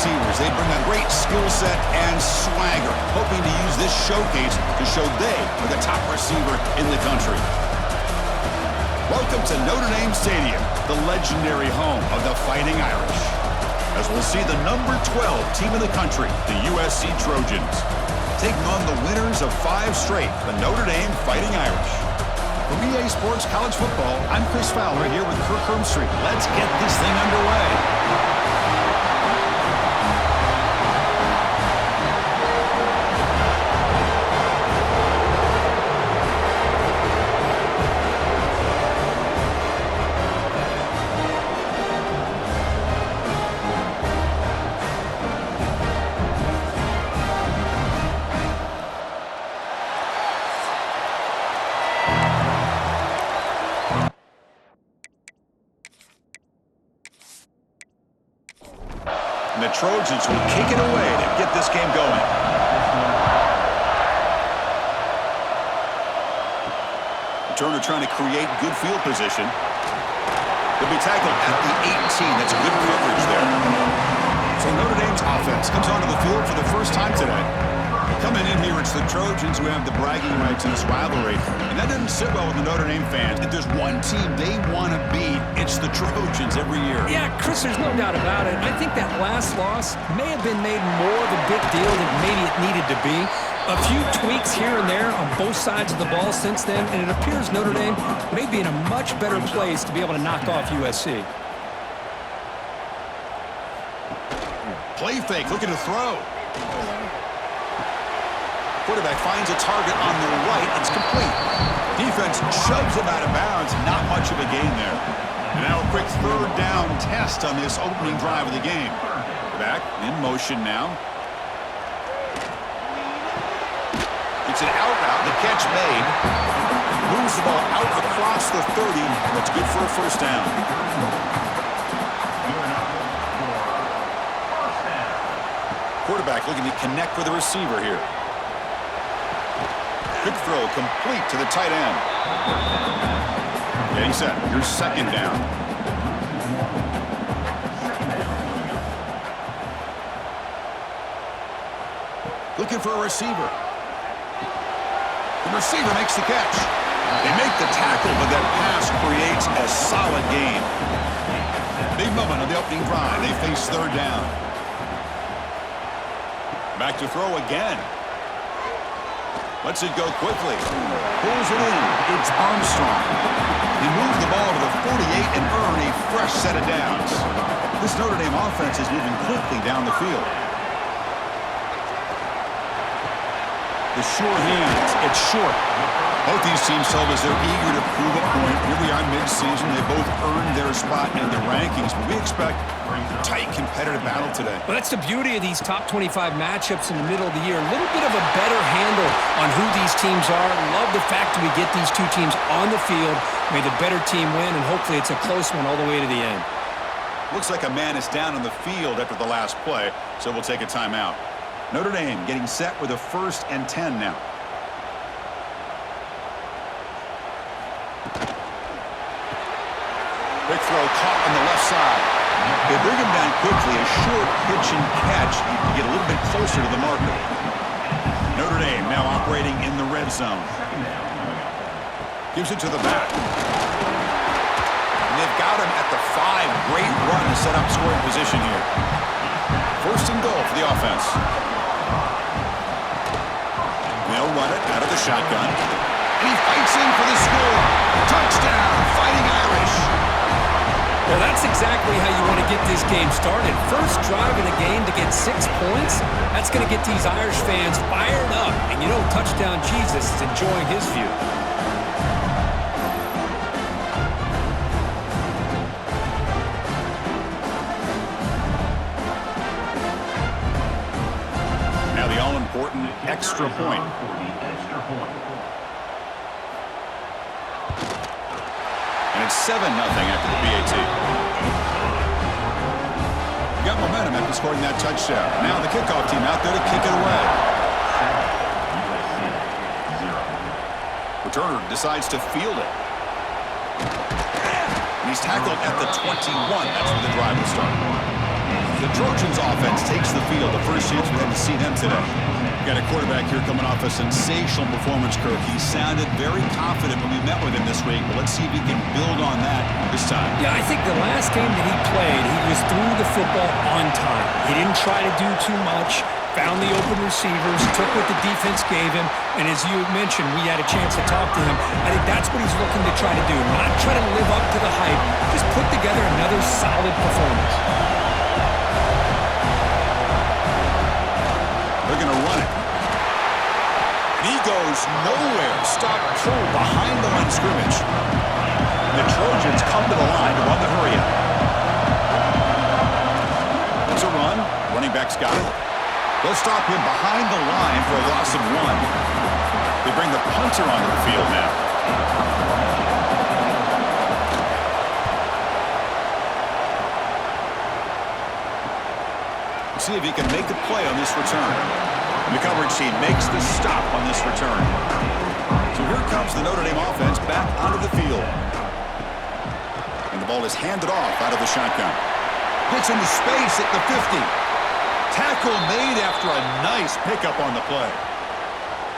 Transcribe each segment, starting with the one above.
receivers. They bring a great skill set and swagger, hoping to use this showcase to show they are the top receiver in the country. Welcome to Notre Dame Stadium, the legendary home of the Fighting Irish, as we'll see the number 12 team in the country, the USC Trojans, taking on the winners of 5 straight, the Notre Dame Fighting Irish. For EA Sports College Football, I'm Chris Fowler here with Kirk Hermstreet. Let's get this thing underway. The Trojans will kick it away to get this game going. Turner trying to create good field position. They'll be tackled at the 18. That's good coverage there. So Notre Dame's offense comes onto the field for the first time today. Coming in here, it's the Trojans who have the bragging rights in this rivalry. And that doesn't sit well with the Notre Dame fans. If there's one team they want to beat, it's the Trojans every year. Yeah, Chris, there's no doubt about it. I think that last loss may have been made more of a big deal than maybe it needed to be. A few tweaks here and there on both sides of the ball since then, and it appears Notre Dame may be in a much better place to be able to knock off USC. Play fake, looking to throw. Quarterback finds a target on the right. It's complete. Defense shoves him out of bounds. Not much of a gain there. And now a quick third down test on this opening drive of the game. Back in motion now. It's an out route. The catch made. Moves the ball out across the 30. That's good for a first down. Quarterback looking to connect with the receiver here. Quick throw complete to the tight end. Getting set. Here's second down. Looking for a receiver. The receiver makes the catch. They make the tackle, but that pass creates a solid gain. Big moment on the opening drive. They face third down. Back to throw again. Lets it go quickly. Pulls it in. It's Armstrong. He moves the ball to the 48 and earn a fresh set of downs. This Notre Dame offense is moving quickly down the field. The sure hands. It's short. Both these teams tell us they're eager to prove a point. Here we are mid-season. They both earned their spot in the rankings, but we expect a tight, competitive battle today. Well, that's the beauty of these top 25 matchups in the middle of the year. A little bit of a better handle on who these teams are. Love the fact that we get these two teams on the field. May the better team win, and hopefully it's a close one all the way to the end. Looks like a man is down on the field after the last play, so we'll take a timeout. Notre Dame getting set with a 1st and 10 now. Quick throw caught on the left side. They bring him down quickly. A short pitch and catch to get a little bit closer to the marker. Notre Dame now operating in the red zone. Gives it to the back. And they've got him at the 5. Great run to set up scoring position here. 1st and goal for the offense. They'll run it out of the shotgun. And he fights in for the score. Touchdown, Fighting Irish. Well, that's exactly how you want to get this game started. First drive of the game to get 6 points. That's going to get these Irish fans fired up. And you know, touchdown Jesus is enjoying his view. Now the all-important extra point. And it's 7-0 after the PAT. Got momentum after scoring that touchdown. Now the kickoff team out there to kick it away. Returner decides to field it. And he's tackled at the 21. That's where the drive will start. The Trojans offense takes the field. The first chance we had to see them today. Got a quarterback here coming off a sensational performance, Kirk. He sounded very confident when we met with him this week, but let's see if he can build on that this time. Yeah, I think the last game that he played, he just threw the football on time. He didn't try to do too much, found the open receivers, took what the defense gave him, and as you mentioned, we had a chance to talk to him. I think that's what he's looking to try to do, not try to live up to the hype, just put together another solid performance. They're going to run it. And he goes nowhere. Stop cold behind the line of scrimmage. The Trojans come to the line to run the hurry-up. There's a run. Running back's got it. They'll stop him behind the line for a loss of 1. They bring the punter onto the field now. See if he can make a play on this return. And the coverage team makes the stop on this return. So here comes the Notre Dame offense back onto the field. And the ball is handed off out of the shotgun. Gets into space at the 50. Tackle made after a nice pickup on the play.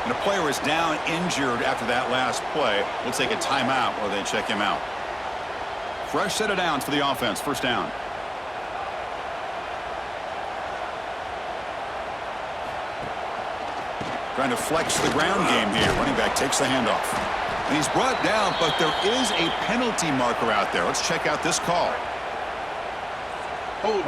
And a player is down injured after that last play. We'll take a timeout while they check him out. Fresh set of downs for the offense. First down. Trying to flex the ground game here. Running back takes the handoff. And he's brought down, but there is a penalty marker out there. Let's check out this call. Hold.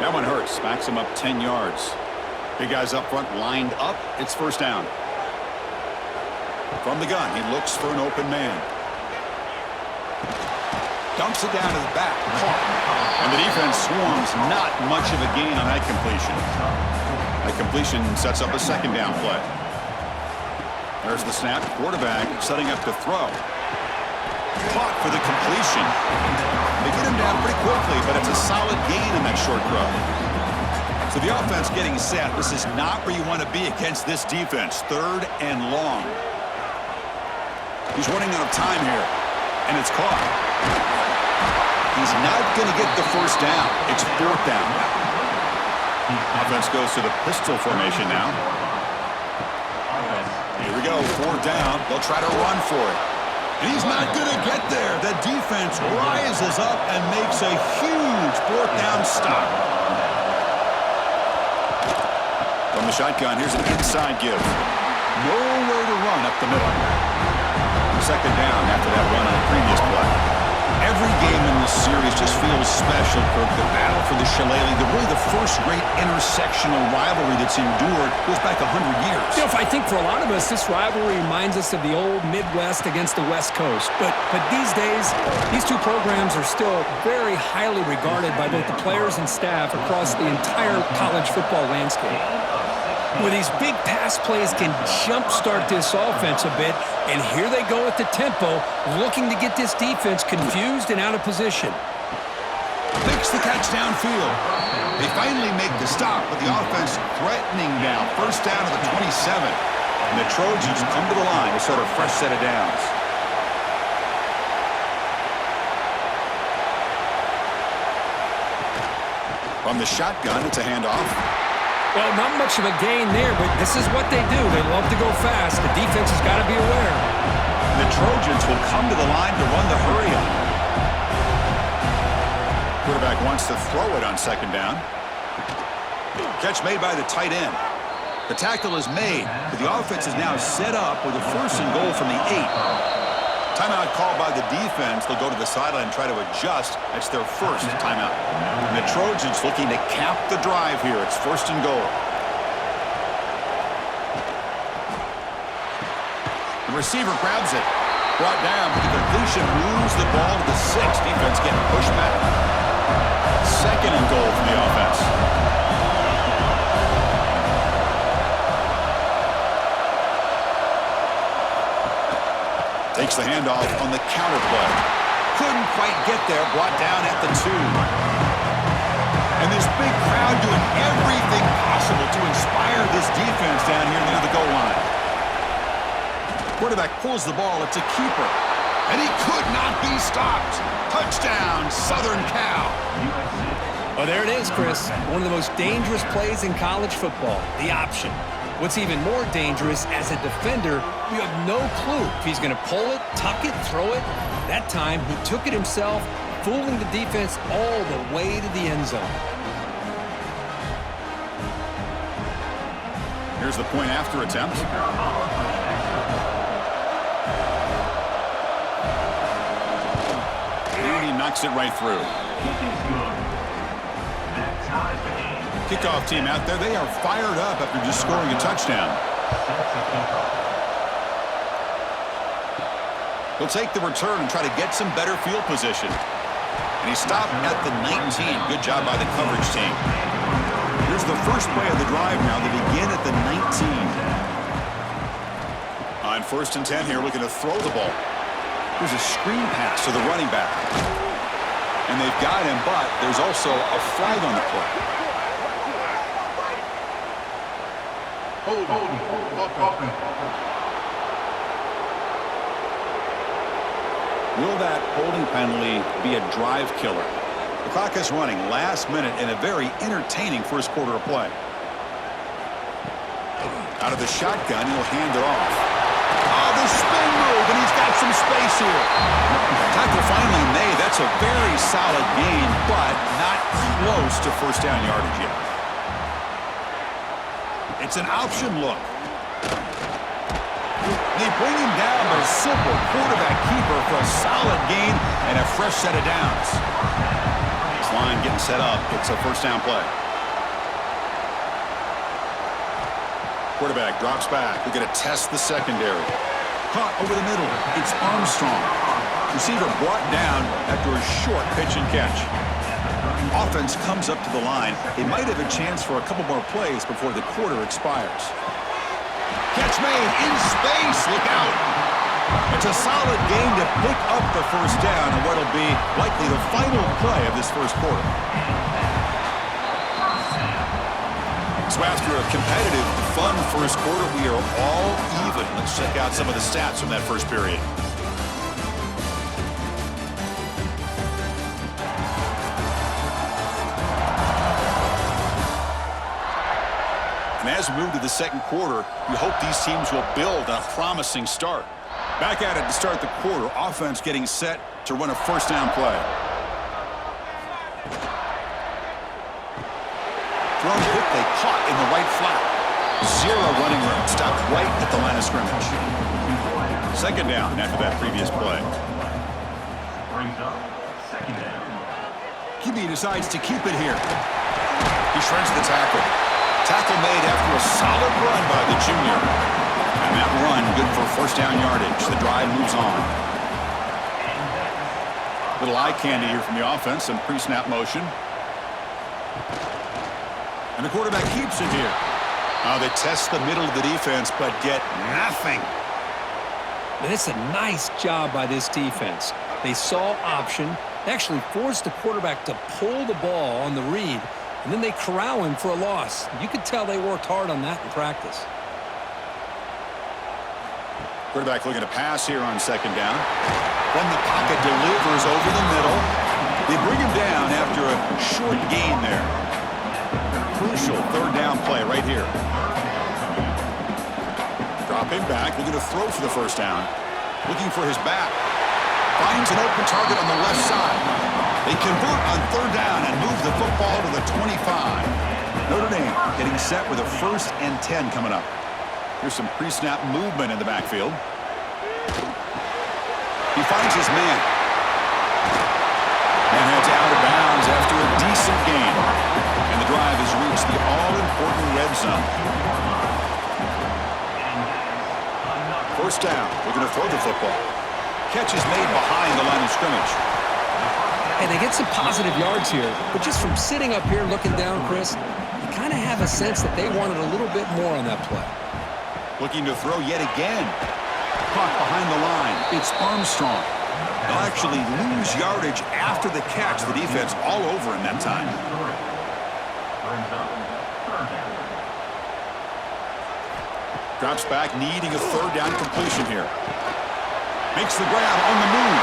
That one hurts. Backs him up 10 yards. Big guys up front lined up. It's first down. From the gun, he looks for an open man. Dumps it down to the back. And the defense swarms. Not much of a gain on that completion. That completion sets up a second down play. There's the snap. Quarterback setting up to throw. Caught for the completion. They get him down pretty quickly, but it's a solid gain in that short throw. So the offense getting set. This is not where you want to be against this defense. 3rd and long. He's running out of time here. And it's caught. He's not going to get the first down. It's 4th down. Offense goes to the pistol formation now. Here we go, 4th down. They'll try to run for it. And he's not going to get there. The defense rises up and makes a huge 4th down stop. From the shotgun, here's an inside give. Nowhere to run up the middle. 2nd down after that run on the previous play. Every game in this series just feels special, Kirk. The battle for the Shillelagh, really the first great intersectional rivalry that's endured goes back 100 years. You know, I think for a lot of us, this rivalry reminds us of the old Midwest against the West Coast. But these days, these two programs are still very highly regarded by both the players and staff across the entire college football landscape. Where these big pass plays can jumpstart this offense a bit, and here they go at the tempo, looking to get this defense confused and out of position. Makes the catch downfield. They finally make the stop, but the offense threatening now. First down to the 27. And the Trojans come to the line to start a fresh set of downs. From the shotgun, it's a handoff. Well, not much of a gain there, but this is what they do. They love to go fast. The defense has got to be aware. The Trojans will come to the line to run the hurry-up. Quarterback wants to throw it on 2nd down. Catch made by the tight end. The tackle is made, but the offense is now set up with a 1st and goal from the 8. Timeout called by the defense. They'll go to the sideline and try to adjust. That's their first timeout. And the Trojans looking to cap the drive here. It's 1st and goal. The receiver grabs it. Brought down, but the completion moves the ball to the 6. Defense getting pushed back. 2nd and goal for the offense. Takes the handoff on the counter play. Couldn't quite get there, brought down at the 2. And this big crowd doing everything possible to inspire this defense down here near the goal line. Quarterback pulls the ball, it's a keeper. And he could not He stopped. Touchdown, Southern Cal. Oh, there it is, Chris. One of the most dangerous plays in college football, the option. What's even more dangerous, as a defender, you have no clue if he's going to pull it, tuck it, throw it. That time, he took it himself, fooling the defense all the way to the end zone. Here's the point after attempt. And he knocks it right through. Kickoff team out there, they are fired up after just scoring a touchdown. He'll take the return and try to get some better field position. And he stopped at the 19. Good job by the coverage team. Here's the first play of the drive now. They begin at the 19. On 1st and 10 here, looking to throw the ball. Here's a screen pass to the running back. And they've got him, but there's also a flag on the play. Will that holding penalty be a drive killer? The clock is running, last minute, in a very entertaining first quarter of play. Out of the shotgun, he'll hand it off. Oh, the spin move, and he's got some space here. Tackle finally made. That's a very solid gain, but not close to first down yardage yet. It's an option look. They bring him down, but a simple quarterback keeper for a solid gain and a fresh set of downs. This line getting set up. It's a first down play. Quarterback drops back. They're going to test the secondary. Caught over the middle. It's Armstrong. Receiver brought down after a short pitch and catch. Offense comes up to the line. They might have a chance for a couple more plays before the quarter expires. Catch made in space. Look out. It's a solid gain to pick up the first down in what will be likely the final play of this first quarter. So after a competitive, fun first quarter, we are all even. Let's check out some of the stats from that first period. And as we move to the second quarter, we hope these teams will build on a promising start. Back at it to start the quarter, offense getting set to run a first down play. Thrown quickly, caught in the right flat. Zero running room, stopped right at the line of scrimmage. Second down after that previous play. Brings up second down. QB decides to keep it here. He shreds the tackle. Tackle made after a solid run by the junior. And that run good for first down yardage. The drive moves on. Little eye candy here from the offense. Some pre-snap motion. And the quarterback keeps it here. They test the middle of the defense, but get nothing. And it's a nice job by this defense. They saw option. They actually forced the quarterback to pull the ball on the read, and then they corral him for a loss. You could tell they worked hard on that in practice. Quarterback looking to pass here on second down. Then the pocket delivers over the middle. They bring him down after a short gain there. Crucial third down play right here. Dropping back, looking to throw for the first down. Looking for his back. Finds an open target on the left side. They convert on third down and move the football to the 25. Notre Dame getting set with a 1st and 10 coming up. Here's some pre-snap movement in the backfield. He finds his man. And heads out of bounds after a decent gain. And the drive has reached the all-important red zone. First down. We're going to throw the football. Catch is made behind the line of scrimmage. And they get some positive yards here, but just from sitting up here looking down, Chris, you kind of have a sense that they wanted a little bit more on that play. Looking to throw yet again. Caught behind the line. It's Armstrong. They'll actually lose yardage after the catch. The defense all over him that time. Drops back, needing a third down completion here. Makes the grab on the move.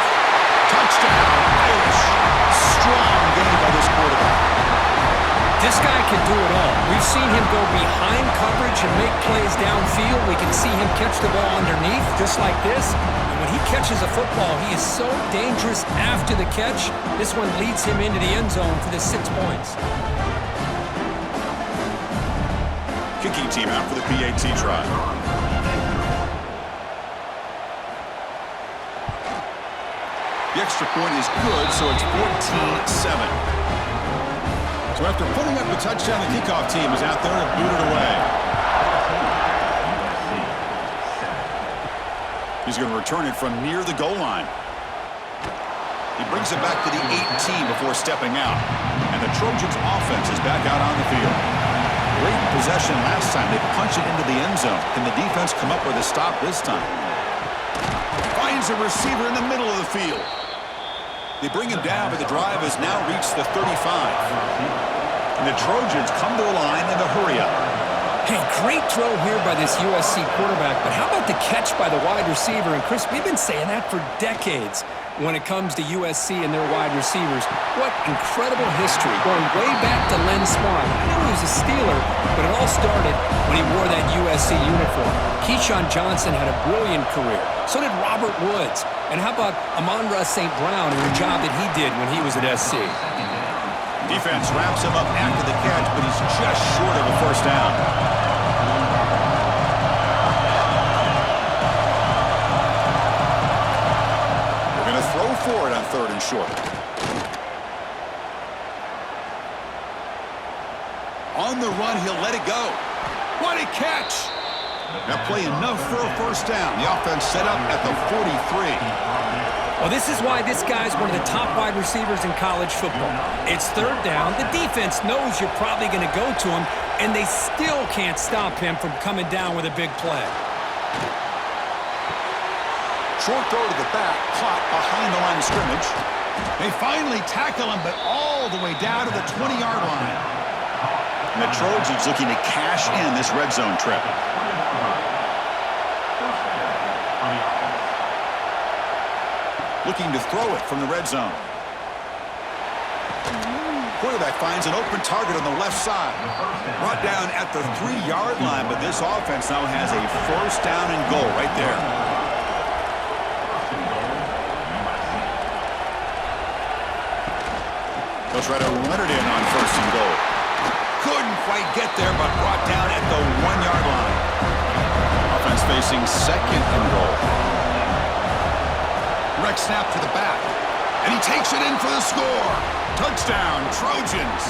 can do it all. We've seen him go behind coverage and make plays downfield. We can see him catch the ball underneath, just like this. And when he catches a football, he is so dangerous after the catch. This one leads him into the end zone for the 6 points. Kicking team out for the PAT try. The extra point is good, so it's 14-7. So after putting up the touchdown, the kickoff team is out there to boot it away. He's going to return it from near the goal line. He brings it back to the 18 before stepping out. And the Trojans' offense is back out on the field. Great possession last time. They punch it into the end zone. Can the defense come up with a stop this time? Finds a receiver in the middle of the field. They bring him down, but the drive has now reached the 35. And the Trojans come to the line in a hurry-up. Hey, great throw here by this USC quarterback, but how about the catch by the wide receiver? And Chris, we've been saying that for decades when it comes to USC and their wide receivers. What incredible history, going way back to Len Swan. I know he was a Steeler, but it all started when he wore that USC uniform. Keyshawn Johnson had a brilliant career. So did Robert Woods. And how about Amon-Ra St. Brown and the job that he did when he was at SC? Defense wraps him up after the catch, but he's just short of a first down. They're going to throw for it on 3rd and short. On the run, he'll let it go. What a catch! That play enough for a first down. The offense set up at the 43. Well, this is why this guy's one of the top wide receivers in college football. It's 3rd down. The defense knows you're probably going to go to him, and they still can't stop him from coming down with a big play. Short throw to the back, caught behind the line of scrimmage. They finally tackle him, but all the way down to the 20-yard line. And the Trojans looking to cash in this red zone trip. Looking to throw it from the red zone. Quarterback finds an open target on the left side. Brought down at the 3-yard line, but this offense now has a first down and goal right there. They'll try to run it in on 1st and goal. Couldn't quite get there, but brought down at the 1-yard line. Offense facing 2nd and goal. Direct snap to the back. And he takes it in for the score. Touchdown, Trojans.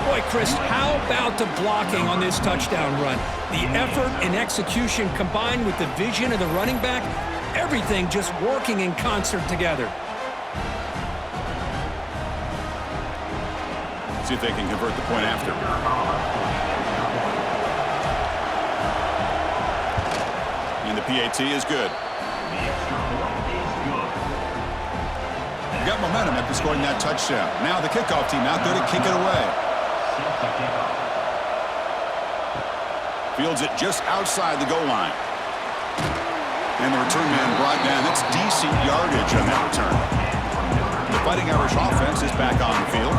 Boy, Chris, how about the blocking on this touchdown run? The effort and execution combined with the vision of the running back, everything just working in concert together. See if they can convert the point after. And the PAT is good. Got momentum after scoring that touchdown. Now the kickoff team out there to kick it away. Fields it just outside the goal line. And the return man brought down. That's decent yardage on that return. The Fighting Irish offense is back on the field.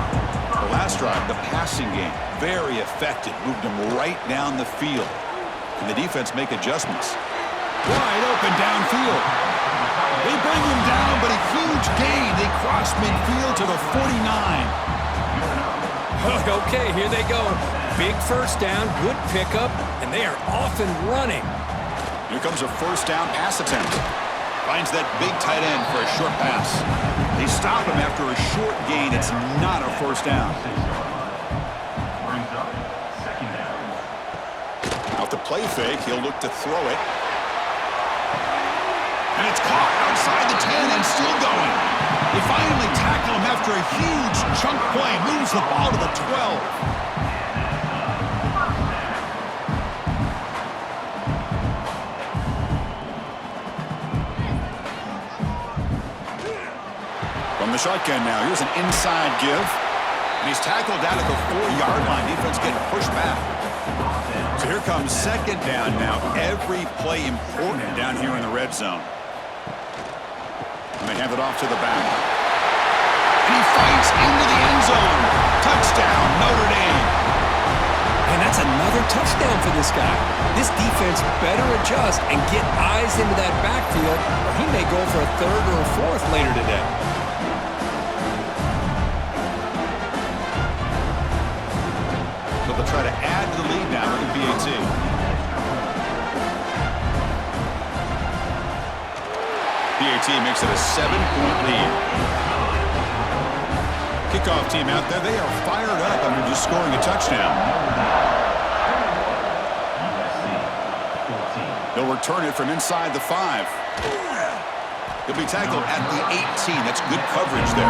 The last drive, the passing game, very effective. Moved them right down the field. Can the defense make adjustments? Wide open downfield. They bring him down, but a huge gain. They cross midfield to the 49. Okay, here they go. Big first down, good pickup, and they are off and running. Here comes a first down pass attempt. Finds that big tight end for a short pass. They stop him after a short gain. It's not a first down. Out the play fake, he'll look to throw it. And it's caught outside the 10 and still going. They finally tackle him after a huge chunk play. Moves the ball to the 12. From the shotgun now, here's an inside give. And he's tackled down at the 4-yard line. Defense getting pushed back. So here comes 2nd down now. Every play important down here in the red zone. And they hand it off to the back. And he fights into the end zone. Touchdown, Notre Dame. And that's another touchdown for this guy. This defense better adjust and get eyes into that backfield, or he may go for a third or a fourth later today. So they'll try to add to the lead now with the PAT. PAT makes it a 7-point lead. Kickoff team out there, they are fired up after just scoring a touchdown. They'll return it from inside the 5. He'll be tackled at the 18. That's good coverage there.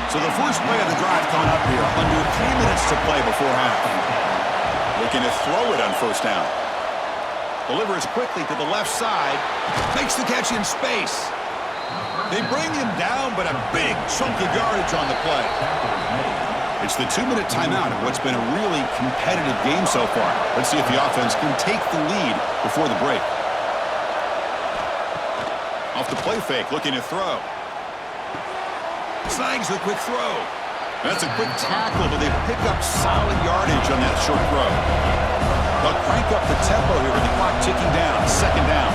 So the first play of the drive coming up here, under 3 minutes to play before half. Looking to throw it on first down. Delivers quickly to the left side. Makes the catch in space. They bring him down, but a big chunk of yardage on the play. It's the 2-minute timeout of what's been a really competitive game so far. Let's see if the offense can take the lead before the break. Off the play fake, looking to throw. Snags the quick throw. That's a quick tackle, but they pick up solid yardage on that short throw. They'll crank up the tempo here with the clock ticking down. Second down.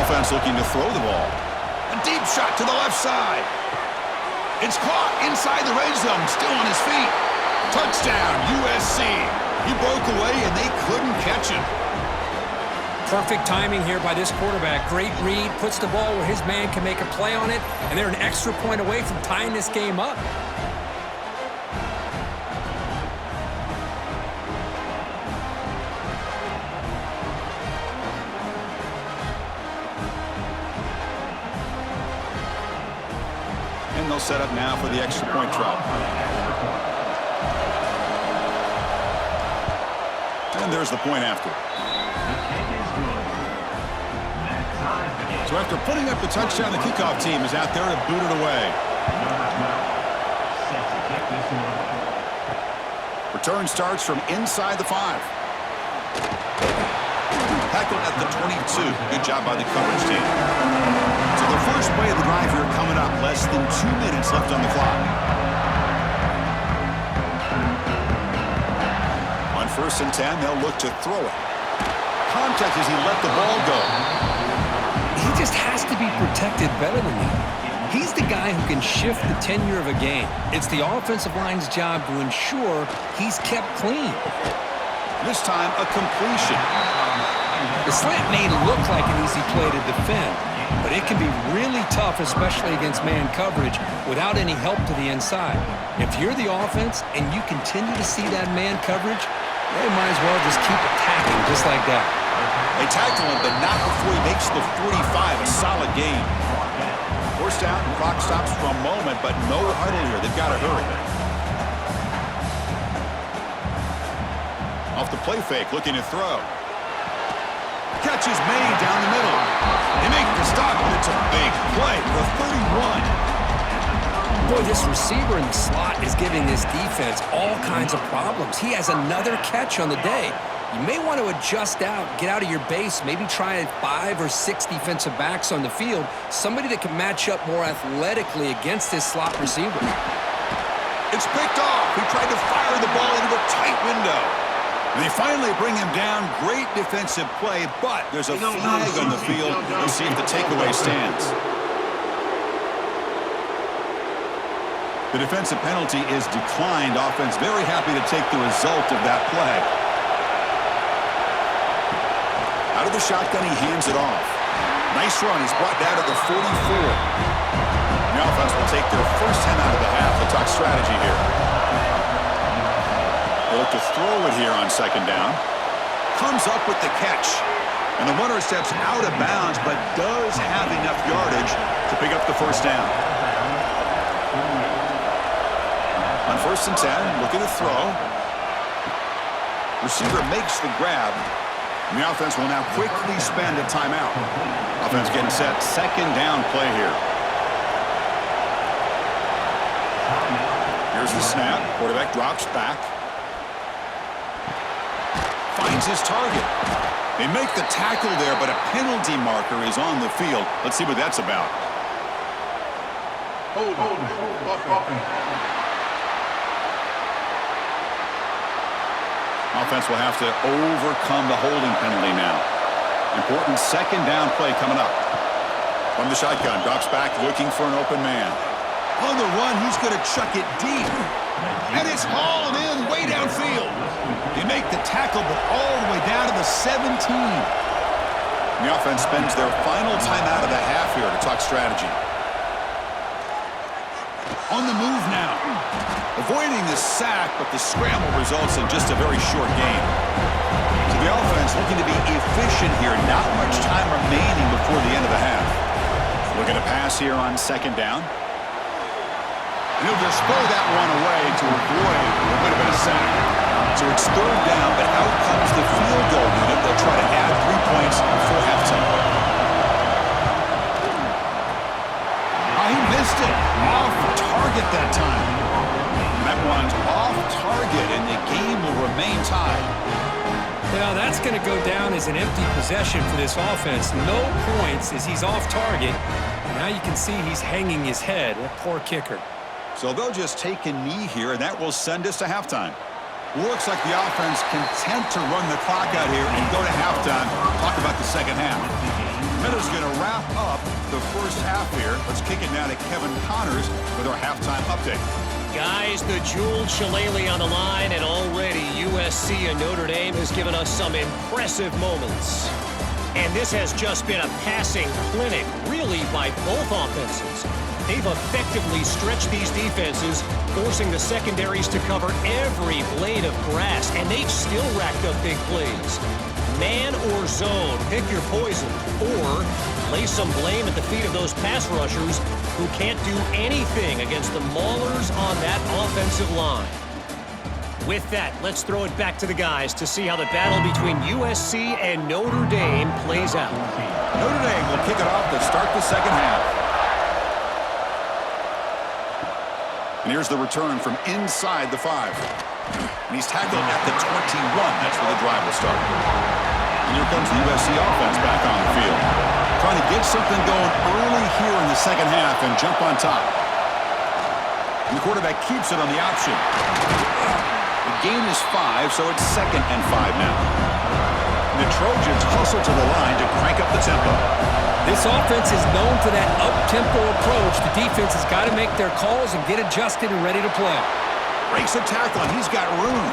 Offense looking to throw the ball. A deep shot to the left side. It's caught inside the red zone, still on his feet. Touchdown, USC. He broke away, and they couldn't catch him. Perfect timing here by this quarterback. Great read, puts the ball where his man can make a play on it, and they're an extra point away from tying this game up. And they'll set up now for the extra point drop. And there's the point after. So after putting up the touchdown, the kickoff team is out there to boot it away. Return starts from inside the 5. Tackled at the 22. Good job by the coverage team. So the first play of the drive here coming up. Less than 2 minutes left on the clock. On 1st and 10, they'll look to throw it. Contact as he let the ball go. He just has to be protected better than that. He's the guy who can shift the tenure of a game. It's the offensive line's job to ensure he's kept clean. This time, a completion. The slant may look like an easy play to defend, but it can be really tough, especially against man coverage, without any help to the inside. If you're the offense and you continue to see that man coverage, they might as well just keep attacking just like that. They tackle him, but not before he makes the 45, a solid gain. First down, clock stops for a moment, but no huddle here. They've got to hurry. Off the play fake, looking to throw. Catch is made down the middle. They make the stop, but it's a big play for 31. Boy, this receiver in the slot is giving this defense all kinds of problems. He has another catch on the day. You may want to adjust out, get out of your base, maybe try 5 or 6 defensive backs on the field, somebody that can match up more athletically against this slot receiver. It's picked off. He tried to fire the ball into a tight window. They finally bring him down. Great defensive play, but there's a flag on the field. Let's see if the takeaway stands. The defensive penalty is declined. Offense very happy to take the result of that play. Out of the shotgun, he hands it off. Nice run. He's brought down to the 44. The offense will take their first 10 out of the half. They'll talk strategy here. They look to throw it here on second down. Comes up with the catch. And the runner steps out of bounds, but does have enough yardage to pick up the first down. On 1st and 10, looking to throw. Receiver makes the grab. And the offense will now quickly spend a timeout. Offense getting set. Second down play here. Here's the snap. Quarterback drops back. Finds his target. They make the tackle there, but a penalty marker is on the field. Let's see what that's about. Offense will have to overcome the holding penalty now. Important second down play coming up. From the shotgun, drops back looking for an open man. On the run, he's going to chuck it deep. And it's hauled in way downfield. They make the tackle, but all the way down to the 17. The offense spends their final timeout of the half here to talk strategy. On the move now. Avoiding the sack, but the scramble results in just a very short gain. So the offense looking to be efficient here. Not much time remaining before the end of the half. Looking to pass here on second down. And he'll just throw that one away to avoid what would have been a sack. So it's third down, but out comes the field goal unit. They'll try to add 3 points before halftime. Oh, he missed it. Off target that time. And that one's off target, and the game will remain tied. Well, that's going to go down as an empty possession for this offense. No points as he's off target. Now you can see he's hanging his head. A poor kicker. So they'll just take a knee here, and that will send us to halftime. Looks like the offense content to run the clock out here and go to halftime. Talk about the second half. Miller's going to wrap up the first half here. Let's kick it now to Kevin Connors with our halftime update. Guys, the jeweled shillelagh on the line, and already USC and Notre Dame has given us some impressive moments. And this has just been a passing clinic, really, by both offenses. They've effectively stretched these defenses, forcing the secondaries to cover every blade of grass, and they've still racked up big plays. Man or zone, pick your poison, or lay some blame at the feet of those pass rushers who can't do anything against the maulers on that offensive line. With that, let's throw it back to the guys to see how the battle between USC and Notre Dame plays out. Notre Dame will kick it off to start the second half. And here's the return from inside the 5. And he's tackled at the 21. That's where the drive will start. And here comes the USC offense back on the field. Trying to get something going early here in the second half and jump on top. And the quarterback keeps it on the option. The gain is 5, so it's 2nd and 5 now. And the Trojans hustle to the line to crank up the tempo. This offense is known for that up-tempo approach. The defense has got to make their calls and get adjusted and ready to play. Breaks a tackle, and he's got room.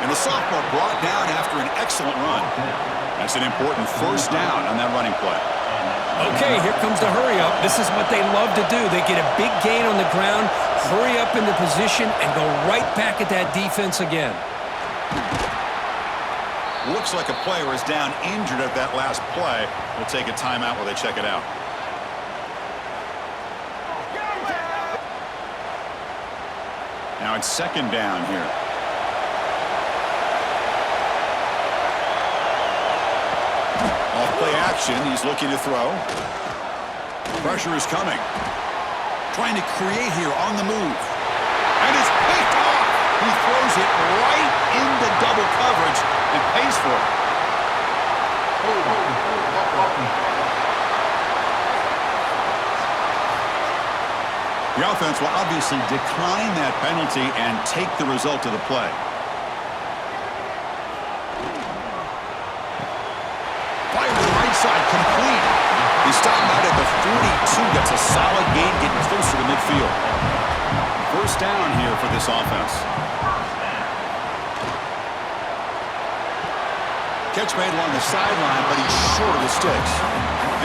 And the sophomore brought down after an excellent run. That's an important first down on that running play. Okay, here comes the hurry-up. This is what they love to do. They get a big gain on the ground, hurry up into position, and go right back at that defense again. Looks like a player is down injured at that last play. We'll take a timeout while they check it out. Now it's second down here. Off play action. He's looking to throw. Pressure is coming. Trying to create here on the move. And it's picked off. He throws it right into double coverage and pays for it. The offense will obviously decline that penalty and take the result of the play. Fire to the right side, complete. He stopped out at the 42, gets a solid gain, getting closer to midfield. First down here for this offense. Catch made along the sideline, but he's short of the sticks.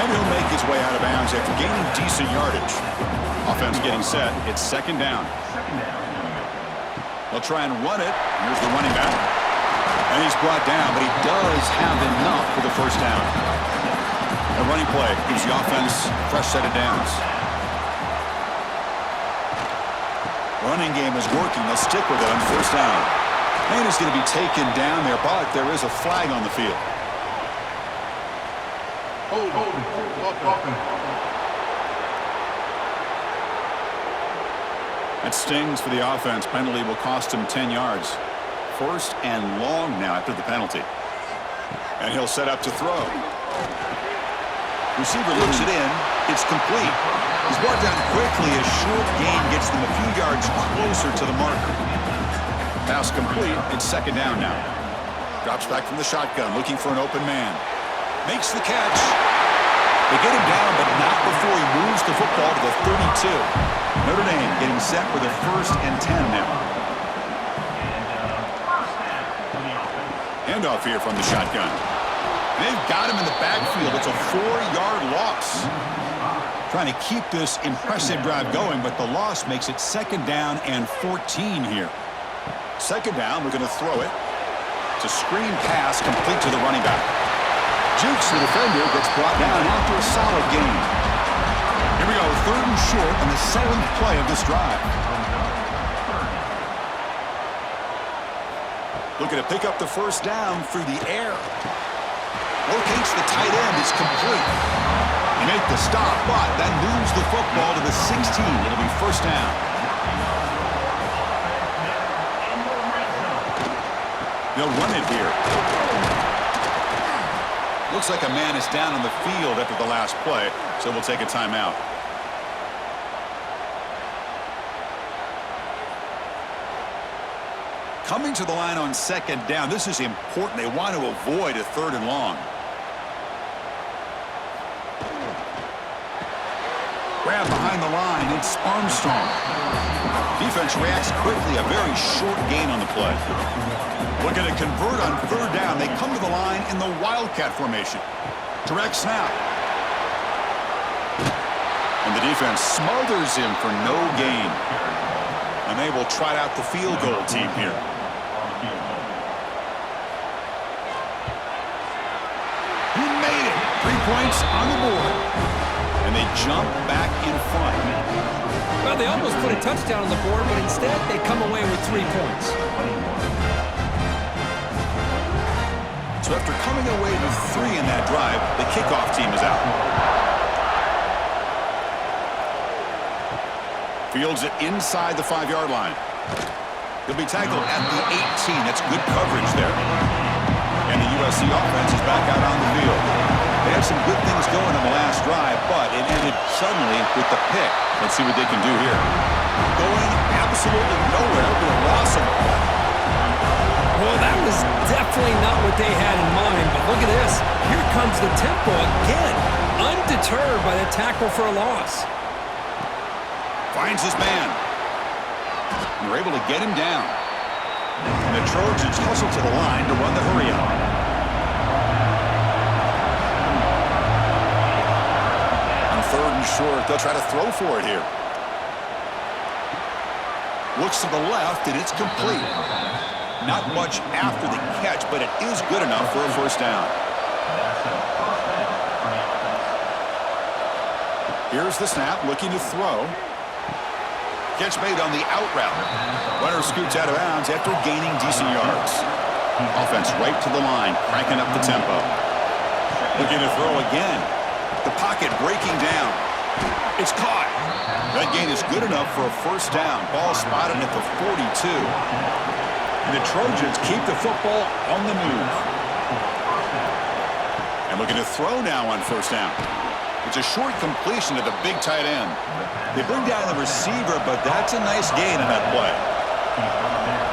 And he'll make his way out of bounds after gaining decent yardage. Offense getting set. It's second down. They'll try and run it. Here's the running back. And he's brought down, but he does have enough for the first down. A running play gives the offense a fresh set of downs. Running game is working. They'll stick with it on first down. And he's going to be taken down there, but there is a flag on the field. That stings for the offense. Penalty will cost him 10 yards. First and long now after the penalty. And he'll set up to throw. Receiver looks it in. It's complete. He's brought down quickly. A short gain gets them a few yards closer to the marker. Pass complete. It's second down now. Drops back from the shotgun, looking for an open man. Makes the catch. They get him down, but not before he moves the football to the 32. Notre Dame getting set with a 1st and 10 now. Handoff here from the shotgun. They've got him in the backfield. It's a 4-yard loss. Trying to keep this impressive drive going, but the loss makes it 2nd down and 14 here. 2nd down, we're going to throw it. It's a screen pass complete to the running back. Jukes the defender, gets brought down after a solid gain. Here we go, 3rd and short on the 7th play of this drive. Looking to pick up the 1st down through the air. Locates the tight end, it's complete. They make the stop, but then moves the football to the 16. It'll be 1st down. They'll run it here. Looks like a man is down on the field after the last play, so we'll take a timeout. Coming to the line on 2nd down. This is important. They want to avoid a 3rd and long. Grab behind the line. It's Armstrong. Defense reacts quickly. A very short gain on the play. Looking to convert on 3rd down. They come to the line in the Wildcat formation. Direct snap. And the defense smothers him for no gain. And they will try out the field goal team here. He made it. 3 points on the board. And they jump back in front. Well, they almost put a touchdown on the board, but instead they come away with 3 points. So after coming away with 3 in that drive, the kickoff team is out. Fields it inside the 5-yard line. He'll be tackled at the 18. That's good coverage there. And the USC offense is back out on the field. They had some good things going in the last drive, but it ended suddenly with the pick. Let's see what they can do here. Going absolutely nowhere with a loss of the play. Well, that was definitely not what they had in mind, but look at this. Here comes the tempo again, undeterred by the tackle for a loss. Finds his man. And they're able to get him down. And the Trojans hustle to the line to run the hurry-up. On 3rd and short, they'll try to throw for it here. Looks to the left, and it's complete. Not much after the catch, but it is good enough for a 1st down. Here's the snap, looking to throw. Catch made on the out route. Runner scoots out of bounds after gaining decent yards. Offense right to the line, cranking up the tempo. Looking to throw again. The pocket breaking down. It's caught. That gain is good enough for a 1st down. Ball spotted at the 42. And the Trojans keep the football on the move. And looking to throw now on 1st down. It's a short completion to the big tight end. They bring down the receiver, but that's a nice gain in that play.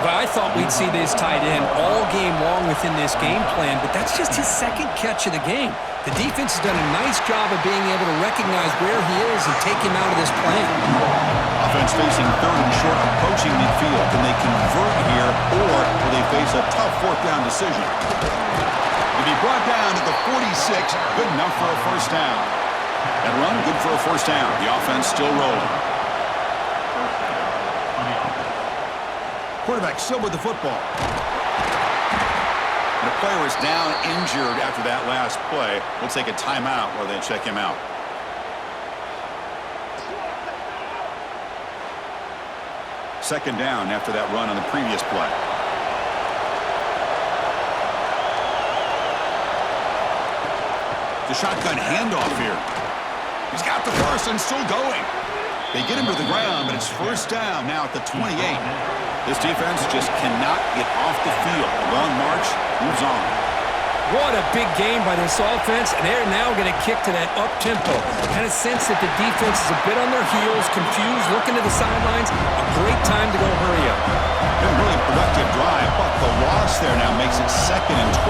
But I thought we'd see this tight end all game long within this game plan, but that's just his 2nd catch of the game. The defense has done a nice job of being able to recognize where he is and take him out of this plan. Offense facing 3rd and short, approaching midfield. Can they convert here, or will they face a tough 4th down decision? He'll be brought down at the 46, good enough for a 1st down. That run, good for a 1st down. The offense still rolling. Quarterback still with the football. And the player is down injured after that last play. We'll take a timeout while they check him out. Second down after that run on the previous play. The shotgun handoff here. He's got the first and still going. They get him to the ground, but it's 1st down now at the 28. This defense just cannot get off the field. A long march moves on. What a big game by this offense, and they're now going to kick to that up-tempo. Kind of sense that the defense is a bit on their heels, confused, looking to the sidelines. A great time to go hurry up. Been a really productive drive, but the loss there now makes it 2nd and 12.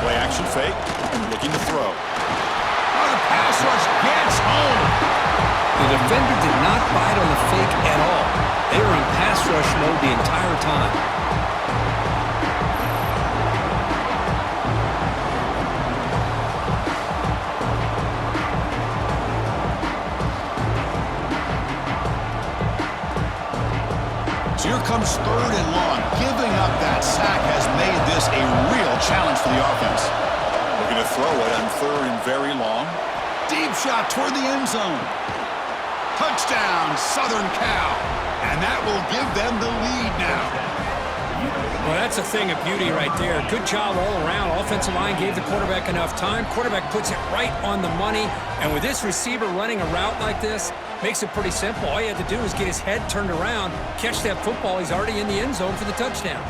Play action fake, looking to throw. Oh, the pass rush gets home. The defender did not bite on the fake at all. They were in pass rush mode the entire time. So here comes 3rd and long. Giving up that sack has made this a real challenge for the offense. Looking to throw it on 3rd and very long. Deep shot toward the end zone. Touchdown, Southern Cal. And that will give them the lead now. Well, that's a thing of beauty right there. Good job all around. Offensive line gave the quarterback enough time. Quarterback puts it right on the money. And with this receiver running a route like this, makes it pretty simple. All you had to do is get his head turned around, catch that football. He's already in the end zone for the touchdown.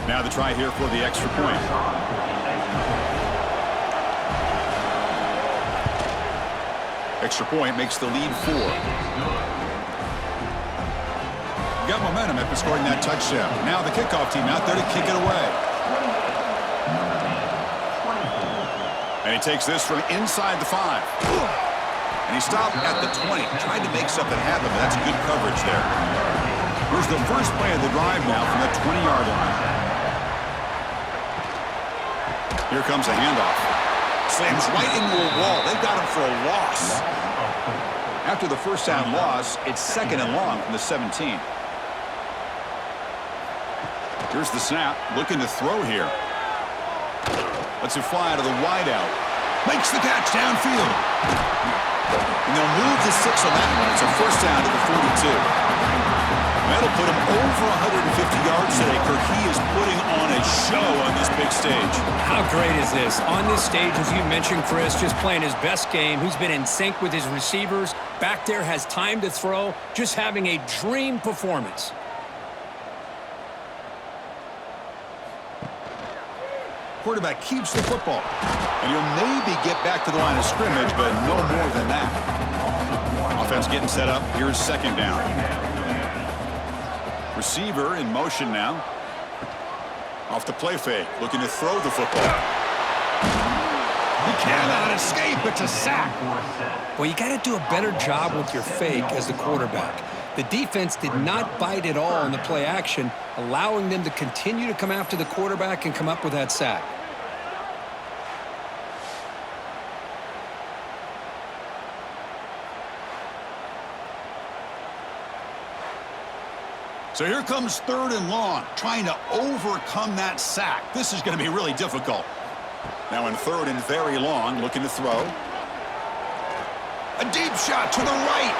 Now the try here for the extra point. Extra point makes the lead 4. Got momentum after scoring that touchdown. Now the kickoff team out there to kick it away. And he takes this from inside the 5. And he stopped at the 20. Tried to make something happen, but that's good coverage there. Here's the first play of the drive now from the 20-yard line. Here comes a handoff. Slams right into a wall. They've got him for a loss. After the first down loss, it's 2nd and long from the 17. Here's the snap. Looking to throw here. Lets it fly to the wideout. Makes the catch downfield. And they'll move the 6 on that one. It's a first down to the 42. That'll put him over 150 yards today. Kirk, he is putting on a show on this big stage. How great is this? On this stage, as you mentioned, Chris, just playing his best game. He's been in sync with his receivers. Back there, has time to throw. Just having a dream performance. Quarterback keeps the football. And he'll maybe get back to the line of scrimmage, but no more than that. Offense getting set up. Here's 2nd down. Receiver in motion now. Off the play fake, looking to throw the football. He cannot escape. It's a sack. Well, you got to do a better job with your fake as the quarterback. The defense did not bite at all in the play action, allowing them to continue to come after the quarterback and come up with that sack. So here comes 3rd and long, trying to overcome that sack. This is going to be really difficult. Now in 3rd and very long, looking to throw. A deep shot to the right.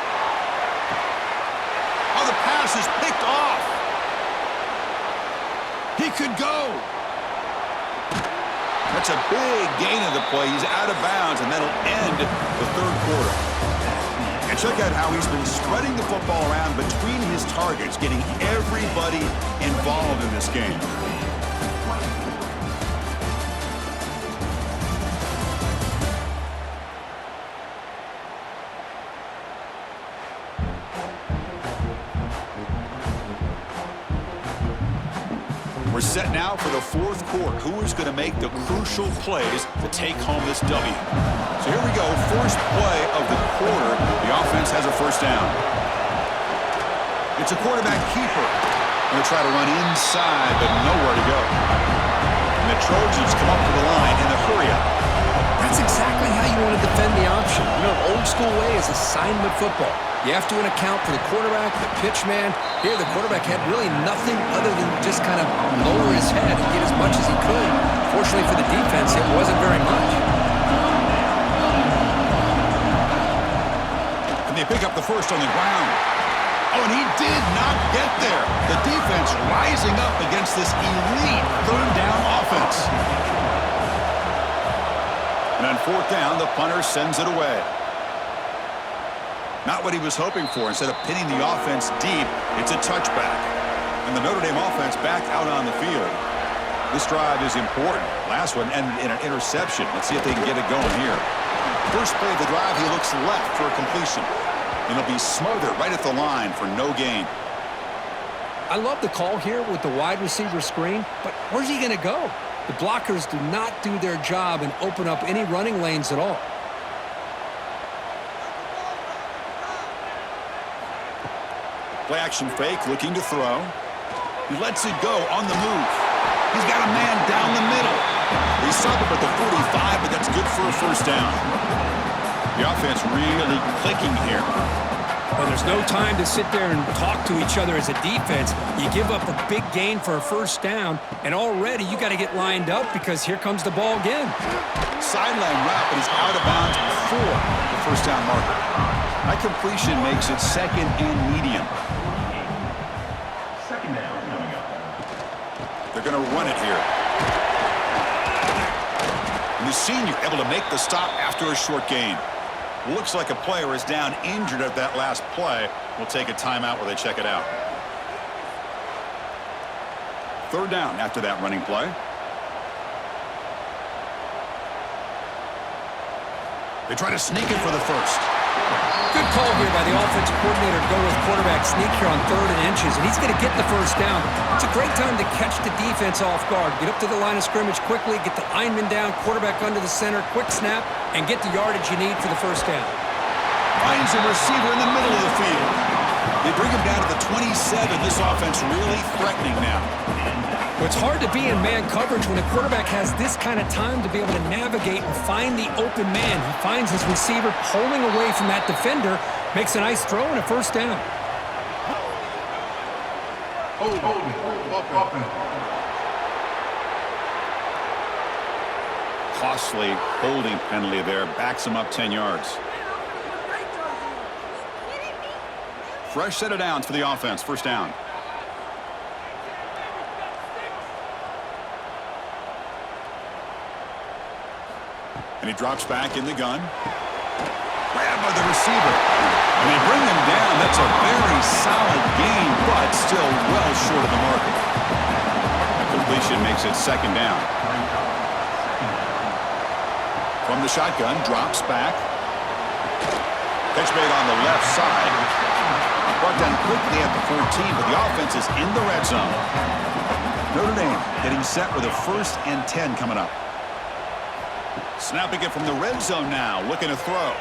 Oh, the pass is picked off. He could go. That's a big gain of the play. He's out of bounds, and that'll end the 3rd quarter. And check out how he's been spreading the football around between his targets, getting everybody involved in this game. We're set now for the 4th quarter. Who is going to make the crucial plays to take home this W? So here we go, first play of the quarter. The offense has a first down. It's a quarterback keeper. Going to try to run inside, but nowhere to go. And the Trojans come up to the line in a hurry-up. That's exactly how you want to defend the option. You know, old school way is assignment football. You have to account for the quarterback, the pitch man. Here, the quarterback had really nothing other than just kind of lower his head and get as much as he could. Fortunately for the defense, it wasn't very much. And they pick up the first on the ground. Oh, and he did not get there. The defense rising up against this elite 3rd down offense. And on 4th down, the punter sends it away. Not what he was hoping for. Instead of pinning the offense deep, it's a touchback. And the Notre Dame offense back out on the field. This drive is important. Last one ended in an interception. Let's see if they can get it going here. First play of the drive, he looks left for a completion. And he'll be smothered right at the line for no gain. I love the call here with the wide receiver screen, but where's he going to go? The blockers do not do their job and open up any running lanes at all. Play action fake, looking to throw. He lets it go on the move. He's got a man down the middle. He's subbed up at the 45, but that's good for a first down. The offense really clicking here. Well, there's no time to sit there and talk to each other as a defense. You give up a big gain for a first down, and already you got to get lined up because here comes the ball again. Sideline route, but he's out of bounds before the first down marker. That completion makes it second and medium. Second down coming up. They're going to run it here. And the senior able to make the stop after a short gain. Looks like a player is down injured at that last play. We'll take a timeout while they check it out. Third down after that running play. They try to sneak it for the first. Good call here by the offensive coordinator to go with quarterback sneak here on 3rd and inches, and he's going to get the first down. It's a great time to catch the defense off guard. Get up to the line of scrimmage quickly, get the lineman down, quarterback under the center, quick snap, and get the yardage you need for the first down. Finds a receiver in the middle of the field. They bring him down to the 27. This offense really threatening now. Well, it's hard to be in man coverage when a quarterback has this kind of time to be able to navigate and find the open man. He finds his receiver pulling away from that defender, makes a nice throw and a first down. Costly holding penalty there. Backs him up 10 yards. Fresh set of downs for the offense. First down. And he drops back in the gun. Grabbed by the receiver. And they bring him down. That's a very solid gain, but still well short of the marker. A completion makes it second down. From the shotgun, drops back. Catch made on the left side. Brought down quickly at the 14, but the offense is in the red zone. Notre Dame getting set with a 1st and 10 coming up. Snapping it from the red zone now, looking to throw.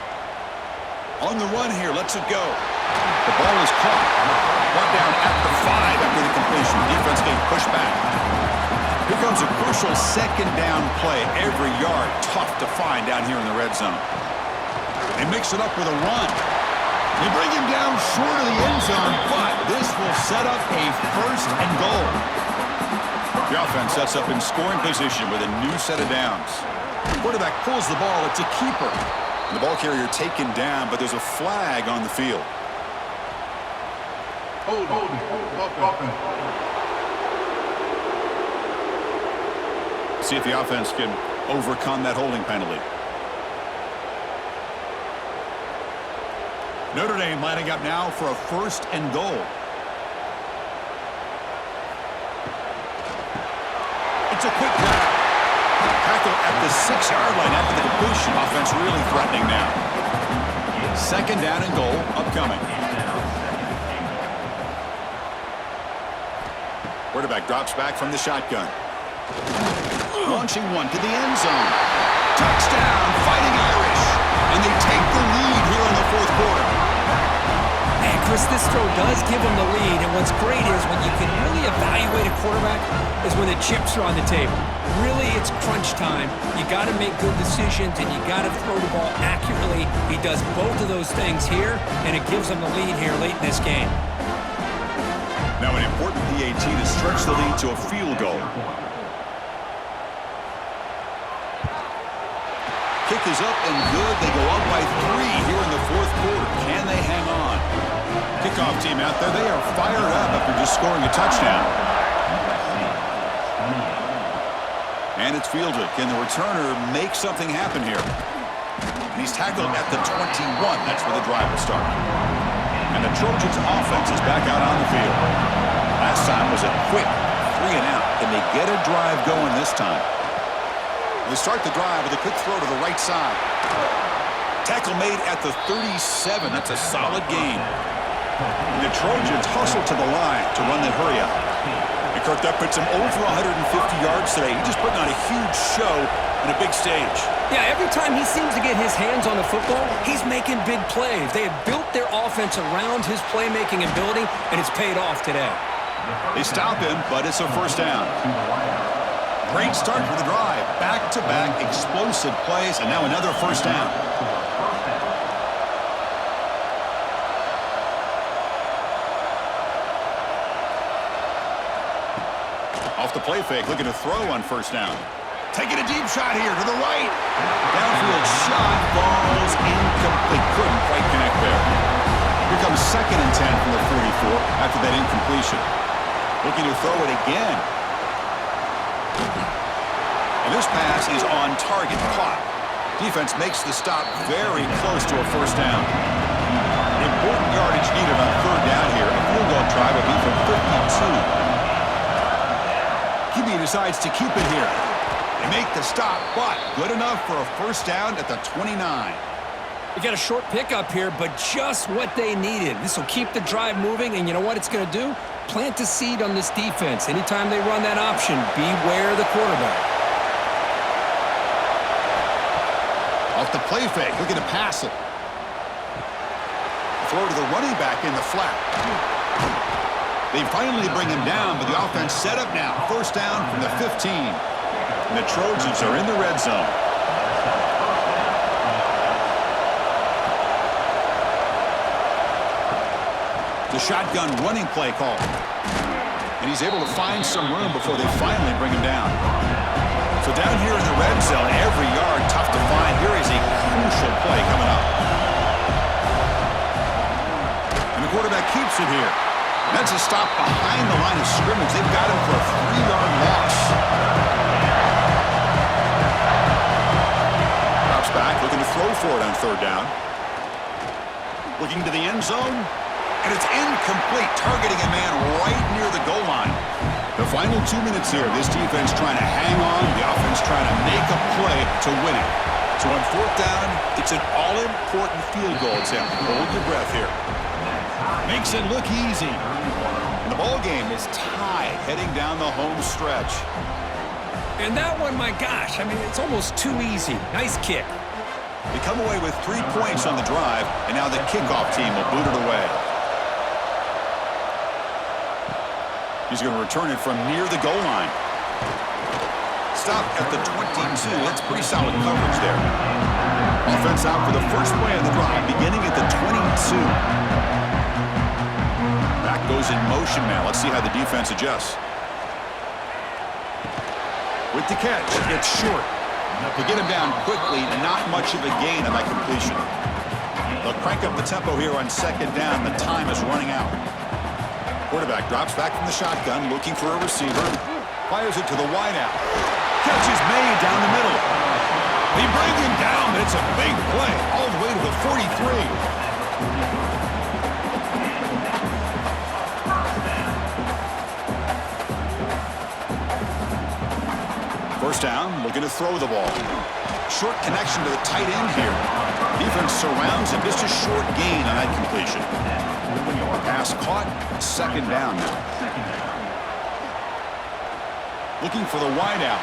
On the run here, lets it go. The ball is caught. Brought down at the 5 after the completion. Defense getting pushed back. Here comes a crucial second down play. Every yard tough to find down here in the red zone. They mix it up with a run. They bring him down short of the end zone, but this will set up a 1st and goal. The offense sets up in scoring position with a new set of downs. Quarterback pulls the ball. It's a keeper. And the ball carrier taken down, but there's a flag on the field. See if the offense can overcome that holding penalty. Notre Dame lining up now for a 1st and goal. It's a quick grab. Tackle at the 6-yard line after the completion. Offense really threatening now. Second down and goal upcoming. Quarterback drops back from the shotgun. Launching one to the end zone. Touchdown, Fighting Irish. And they take the lead here in the 4th quarter. Hey, Chris, this throw does give them the lead, and what's great is when you can really evaluate a quarterback is when the chips are on the table. Really, it's crunch time. You got to make good decisions, and you got to throw the ball accurately. He does both of those things here, and it gives them the lead here late in this game. Now an important PAT to stretch the lead to a field goal. Kick is up and good. They go up by 3 here in the 4th quarter. Can they hang on? Kickoff team out there. They are fired up after just scoring a touchdown. And it's fielded. Can the returner make something happen here? And he's tackled at the 21. That's where the drive will start. And the Trojans offense is back out on the field. Last time was a quick 3 and out. Can they get a drive going this time? They start the drive with a quick throw to the right side. Tackle made at the 37. That's a solid gain. And the Trojans hustle to the line to run the hurry up. And Kirk, that puts him over 150 yards today. He's just putting on a huge show on a big stage. Yeah, every time he seems to get his hands on the football, he's making big plays. They have built their offense around his playmaking ability, and it's paid off today. They stop him, but it's a first down. Great start for the drive. Back-to-back explosive plays, and now another first down. Off the play fake, looking to throw on first down. Taking a deep shot here to the right. Downfield shot falls incomplete. Couldn't quite connect there. Here comes 2nd and 10 from the 44 after that incompletion. Looking to throw it again. And this pass is on target, caught. Defense makes the stop very close to a first down. Important yardage needed on third down here. A field goal try will be from 52. QB decides to keep it here. They make the stop, but good enough for a first down at the 29. We got a short pickup here, but just what they needed. This will keep the drive moving, and you know what it's going to do? Plant a seed on this defense. Anytime they run that option, beware the quarterback. Off the play fake, looking to pass it. Throw to the running back in the flat. They finally bring him down, but the offense set up now. First down from the 15. And the Trojans are in the red zone. The shotgun running play call. And he's able to find some room before they finally bring him down. So down here in the red zone, every yard tough to find. Here is a crucial play coming up. And the quarterback keeps it here. That's a stop behind the line of scrimmage. They've got him for a 3-yard loss. Drops back, looking to throw for it on third down. Looking to the end zone. And it's incomplete, targeting a man right near the goal line. The final 2 minutes here. This defense trying to hang on. The offense trying to make a play to win it. So on fourth down, it's an all-important field goal attempt. Hold your breath here. Makes it look easy. And the ball game is tied heading down the home stretch. And that one, my gosh, I mean, it's almost too easy. Nice kick. They come away with 3 points on the drive, and now the kickoff team will boot it away. He's going to return it from near the goal line. Stop at the 22. That's pretty solid coverage there. Offense out for the first play of the drive, beginning at the 22. Back goes in motion now. Let's see how the defense adjusts. With the catch, it's short. To get him down quickly, not much of a gain on that completion. They'll crank up the tempo here on second down. The time is running out. Quarterback drops back from the shotgun, looking for a receiver. Fires it to the wideout. Catch is made down the middle. They bring him down, but it's a big play all the way to the 43. First down, looking to throw the ball. Short connection to the tight end here. Defense surrounds him, just a short gain on that completion. Pass caught, second down now. Looking for the wideout.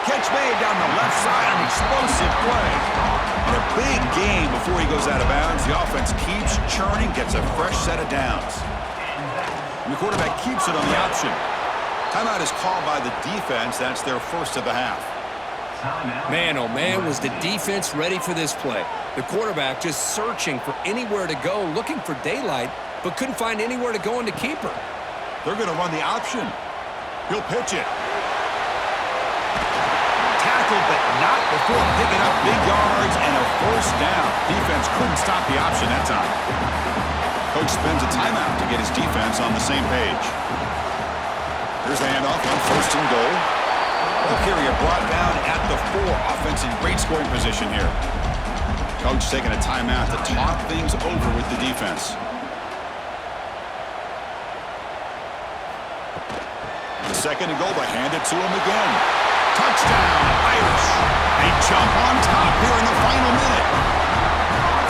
Catch made down the left side, an explosive play. And a big gain before he goes out of bounds. The offense keeps churning, gets a fresh set of downs. And the quarterback keeps it on the option. Timeout is called by the defense. That's their first of the half. Man, oh man, was the defense ready for this play. The quarterback just searching for anywhere to go, looking for daylight, but couldn't find anywhere to go in the keeper. They're going to run the option. He'll pitch it. Tackled, but not before picking up big yards and a first down. Defense couldn't stop the option that time. Coach spends a timeout to get his defense on the same page. Here's the handoff on first and goal. Ball carrier brought down at the 4. Offense in great scoring position here. Coach taking a timeout to talk things over with the defense. Second and goal, but hand it to him again. Touchdown, Irish. They jump on top here in the final minute.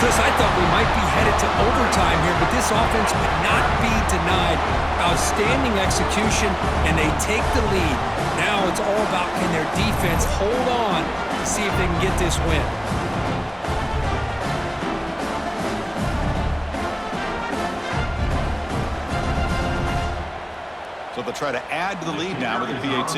Chris, I thought we might be headed to overtime here, but this offense would not be denied. Outstanding execution, and they take the lead. Now it's all about can their defense hold on to see if they can get this win. So they'll try to add to the lead now with a PAT.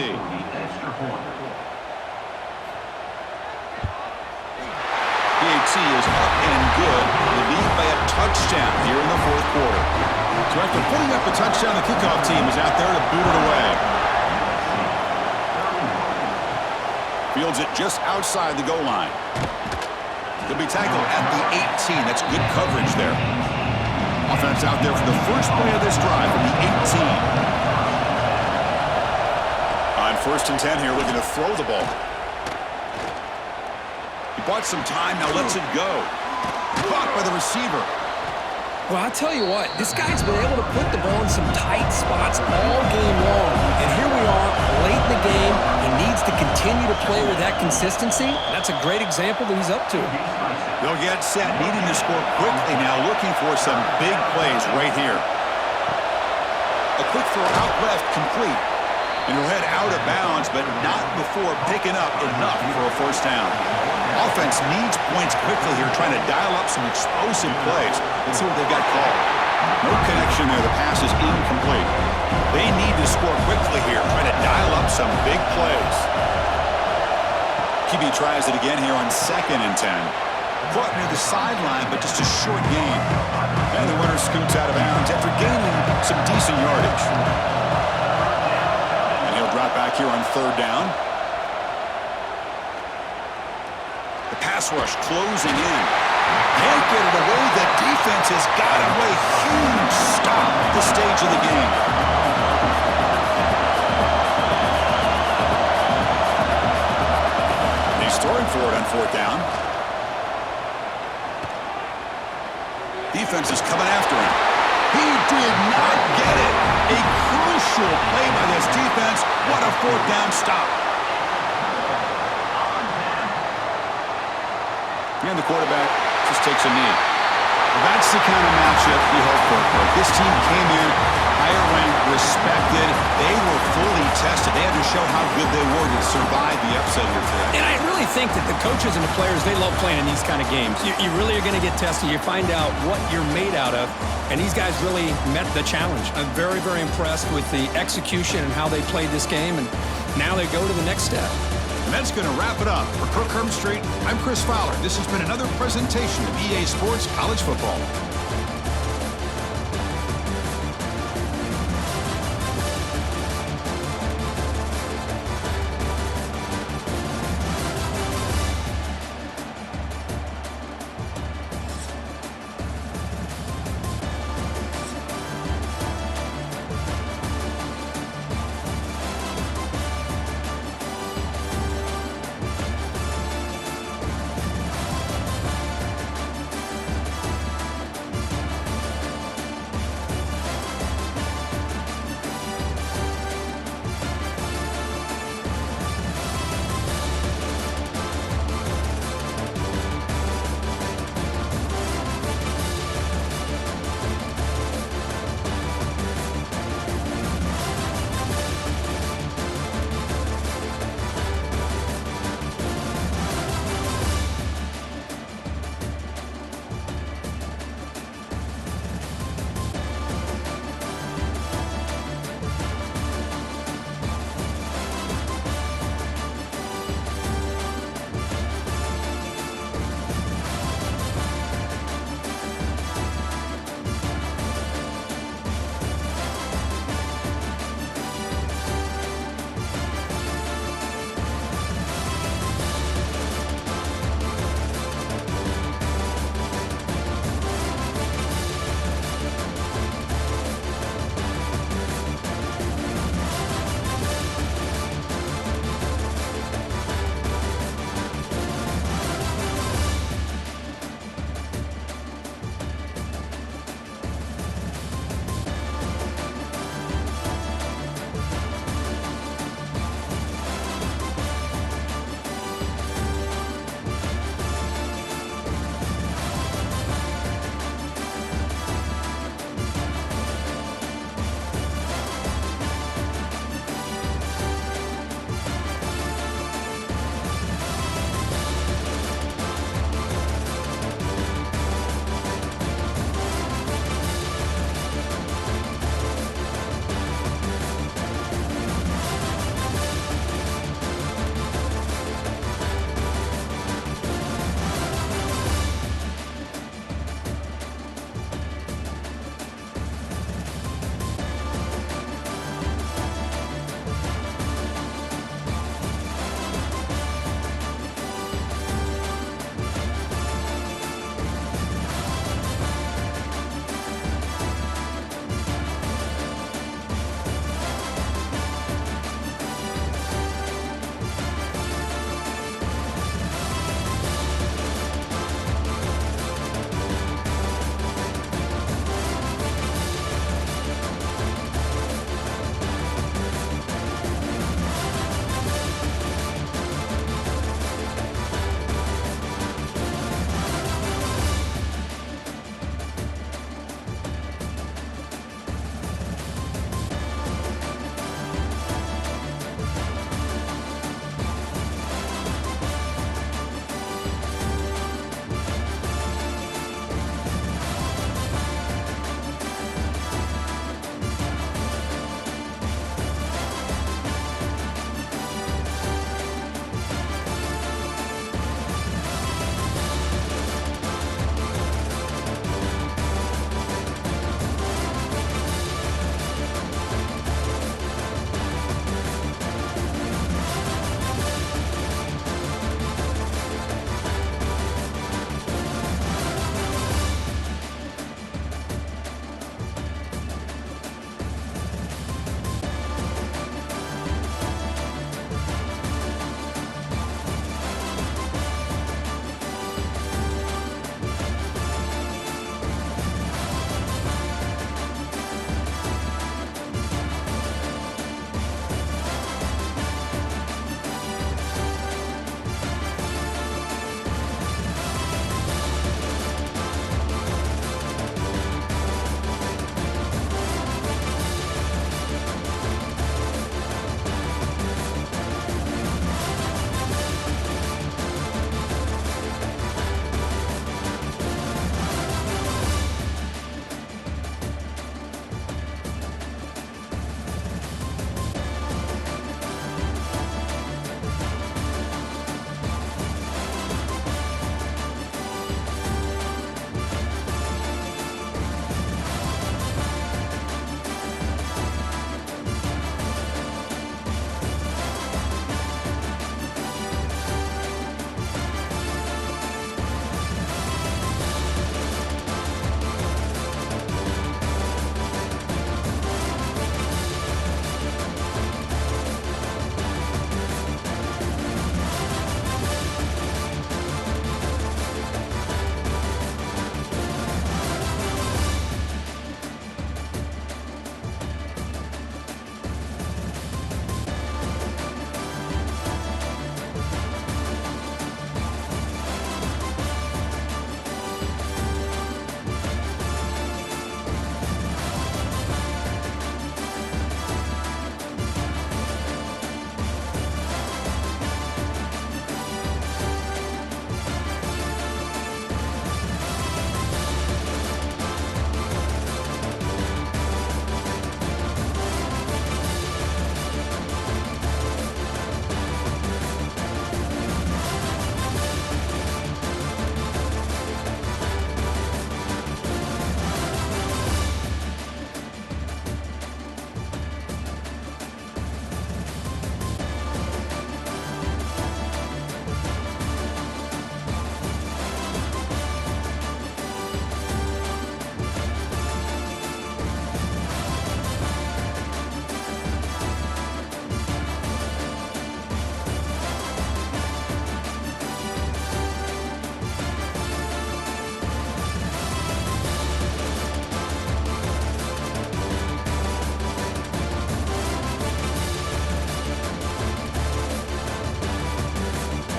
PAT is up and good. The lead by a touchdown here in the fourth quarter. So after putting up a touchdown, the kickoff team is out there to boot it away. Fields it just outside the goal line. He'll be tackled at the 18. That's good coverage there. Offense out there for the first play of this drive from the 18. On 1st and 10 here, looking to throw the ball. He bought some time, now lets it go. Caught by the receiver. Well, I'll tell you what, this guy's been able to put the ball in some tight spots all game long. And here we are, late in the game. He needs to continue to play with that consistency. That's a great example that he's up to. They'll get set, needing to score quickly now, looking for some big plays right here. A quick throw out left, complete. And he'll head out of bounds, but not before picking up enough for a first down. Offense needs points quickly here, trying to dial up some explosive plays. Let's see what they've got called. No connection there. The pass is incomplete. They need to score quickly here, trying to dial up some big plays. QB tries it again here on 2nd and 10. Caught near the sideline, but just a short gain. And the winner scoots out of bounds after gaining some decent yardage. Drop back here on 3rd down. The pass rush closing in. Can't get it away. The defense has got away. Huge stop at this stage of the game. He's throwing for it on 4th down. Defense is coming after him. He did not get it. A crucial play by this defense. What a 4th down stop. And the quarterback just takes a knee. Well, that's the kind of matchup you hope for. This team came in higher ranked, respected. They were fully tested. They had to show how good they were to survive the upset here today. And I really think that the coaches and the players, they love playing in these kind of games. You really are going to get tested. You find out what you're made out of. And these guys really met the challenge. I'm very, very impressed with the execution and how they played this game. And now they go to the next step. And that's going to wrap it up. For Kirk Street, I'm Chris Fowler. This has been another presentation of EA Sports College Football.